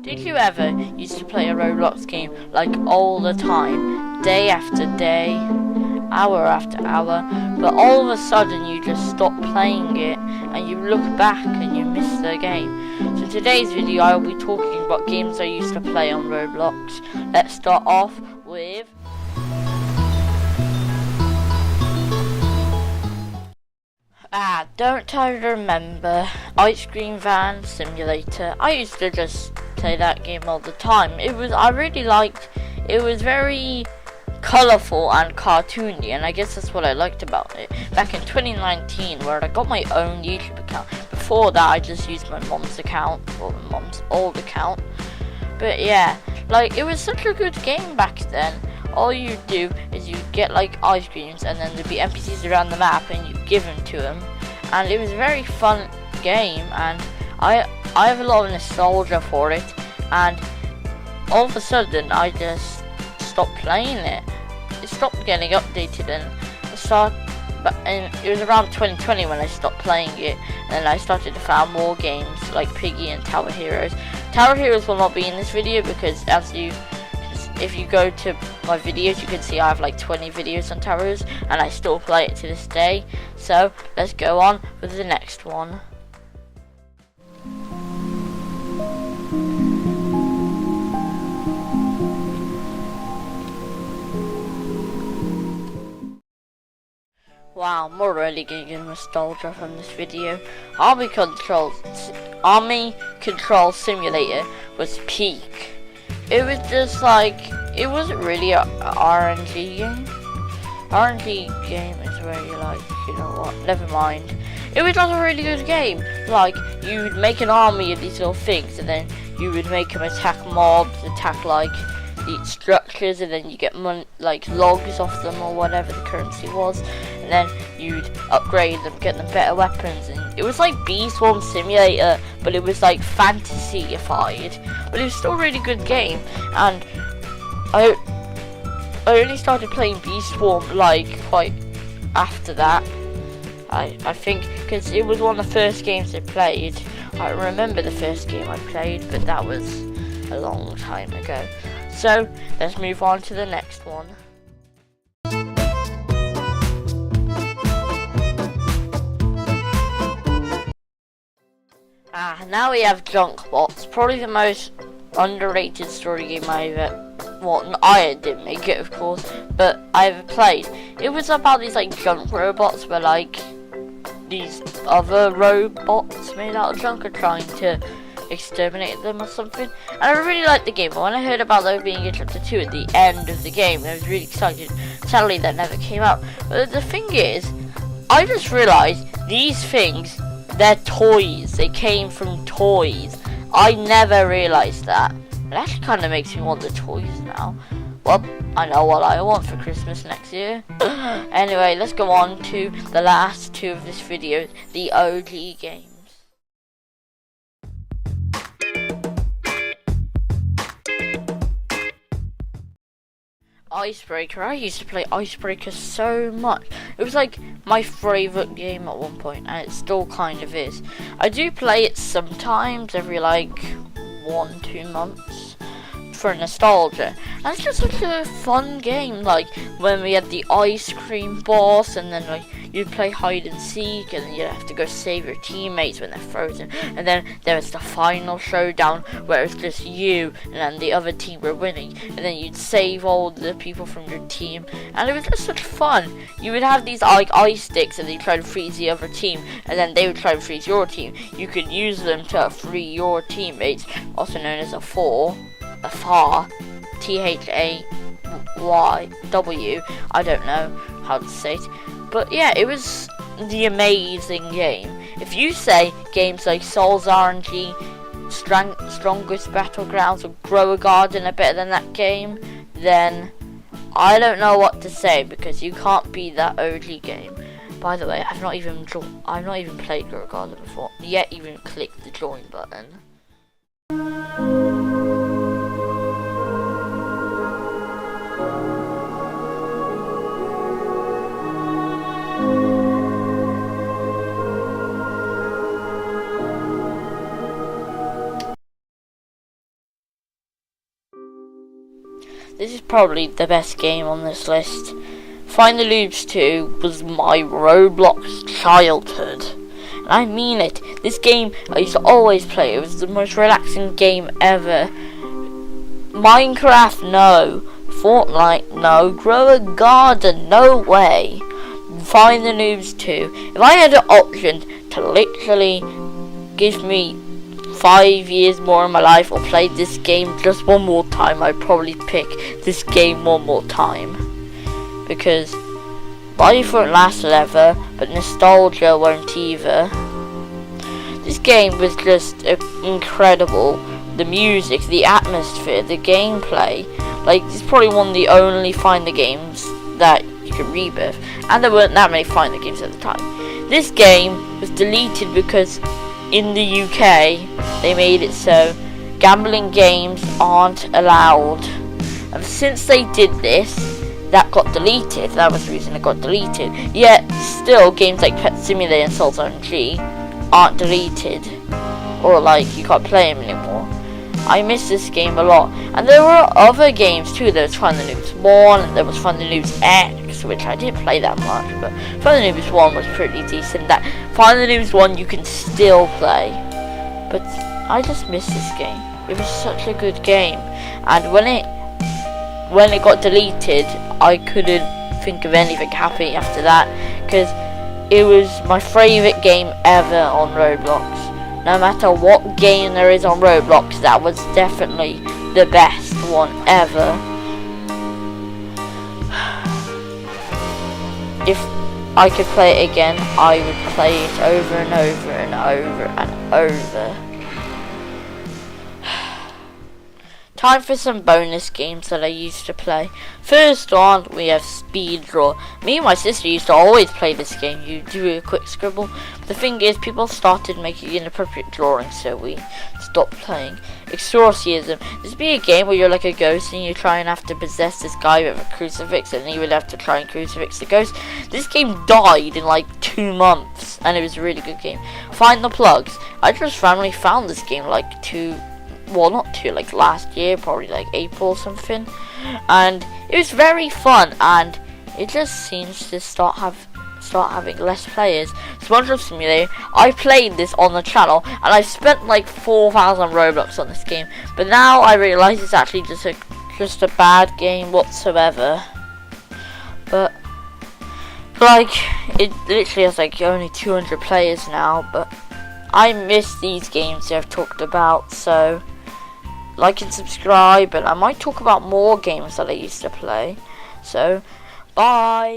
Did you ever used to play a Roblox game like all the time, day after day, hour after hour, but all of a sudden you just stop playing it and you look back and you miss the game? So in today's video I will be talking about games I used to play on Roblox. Let's start off with don't I remember Ice Cream Van Simulator. I used to just play that game all the time. I really liked it. Was very colourful and cartoony, and I guess that's what I liked about it. Back in 2019, where I got my own YouTube account. Before that, I just used my mom's account, or my mom's old account. But yeah, like, it was such a good game back then. All you do is you get like ice creams, and then there'd be NPCs around the map, and you give them to them. And it was a very fun game, and I have a lot of nostalgia for it. And all of a sudden, I just stopped playing it. It stopped getting updated, and it was around 2020 when I stopped playing it. And I started to find more games like Piggy and Tower Heroes. Tower Heroes will not be in this video because if you go to my videos, you can see I have like 20 videos on Tower Heroes, and I still play it to this day. So let's go on with the next one. Wow, I'm already getting nostalgia from this video. Army Control Simulator was peak. It was just like, it wasn't really a RNG game. RNG game is where you're like, you know what, never mind. It was just a really good game. Like, you would make an army of these little things, and then you would make them attack mobs, attack like the structures, and then you get like logs off them or whatever the currency was, and then you'd upgrade them, get them better weapons. And it was like Bee Swarm Simulator, but it was like fantasy-ified, but it was still a really good game. And I only started playing Bee Swarm like quite after that. I think because it was one of the first games I played. I remember the first game I played, but that was a long time ago. So let's move on to the next one. Now we have Junkbox, probably the most underrated story game I didn't make it, of course, but I ever played. It was about these like junk robots, where like these other robots made out of junk are trying to exterminate them or something. And I really liked the game, but when I heard about there being a chapter 2 at the end of the game, I was really excited. Sadly, that never came out. But the thing is, I just realized these things, they're toys. They came from toys. I never realized that. It actually kind of makes me want the toys now. Well, I know what I want for Christmas next year. Anyway, let's go on to the last two of this video, the OG games. Icebreaker. I used to play Icebreaker so much. It was like my favourite game at one point, and it still kind of is. I do play it sometimes, every like 1-2 months, for nostalgia. And it's just such a fun game. Like when we had the ice cream boss, and then like you'd play hide and seek, and then you'd have to go save your teammates when they're frozen. And then there was the final showdown where it's just you and then the other team were winning, and then you'd save all the people from your team, and it was just such fun. You would have these like ice sticks, and they try to freeze the other team, and then they would try to freeze your team. You could use them to free your teammates, also known as a FAW, THAYW. I don't know how to say it, but yeah, it was the amazing game. If you say games like Souls RNG, Strongest Battlegrounds, or Grow a Garden are better than that game, then I don't know what to say, because you can't beat that OG game. By the way, I've not even played Grow a Garden before, yet even clicked the join button. This is probably the best game on this list. Find the Noobs 2 was my Roblox childhood. And I mean it. This game I used to always play. It was the most relaxing game ever. Minecraft, no. Fortnite, no. Grow a garden, no way. Find the Noobs 2. If I had an option to literally give me 5 years more in my life or play this game just one more time, I'd probably pick this game one more time. Because life won't last forever, but nostalgia won't either. This game was just incredible. The music, the atmosphere, the gameplay. Like, it's probably one of the only Find the games that you could rebirth. And there weren't that many Find the games at the time. This game was deleted because in the UK, they made it so gambling games aren't allowed. And since they did this, that got deleted. That was the reason it got deleted. Yet, still, games like Pet Simulator and Souls RNG aren't deleted. Or, like, you can't play them anymore. I miss this game a lot. And there were other games, too. There was Find the Noobs 1, and there was Find the Noobs X, which I didn't play that much. But Find the Noobs 1 was pretty decent. That Find the Noobs 1 you can still play. But I just miss this game. It was such a good game. And when it got deleted, I couldn't think of anything happy after that, because it was my favourite game ever on Roblox. No matter what game there is on Roblox, that was definitely the best one ever. If I could play it again, I would play it over and over and over and over. Time for some bonus games that I used to play. First on, we have Speed Draw. Me and my sister used to always play this game. You do a quick scribble. But the thing is, people started making inappropriate drawings, so we stopped playing. Exorcism. This would be a game where you're like a ghost and you try and have to possess this guy with a crucifix, and he would have to try and crucifix the ghost. This game died in like 2 months, and it was a really good game. Find the Plugs. I just randomly found this game like like last year, probably like April or something, and it was very fun, and it just seems to start having less players. SpongeBob Simulator, I played this on the channel, and I've spent like 4,000 Robux on this game, but now I realise it's actually just a bad game whatsoever. But like, it literally has like only 200 players now, but I miss these games that I've talked about, so like and subscribe, and I might talk about more games that I used to play. So, bye!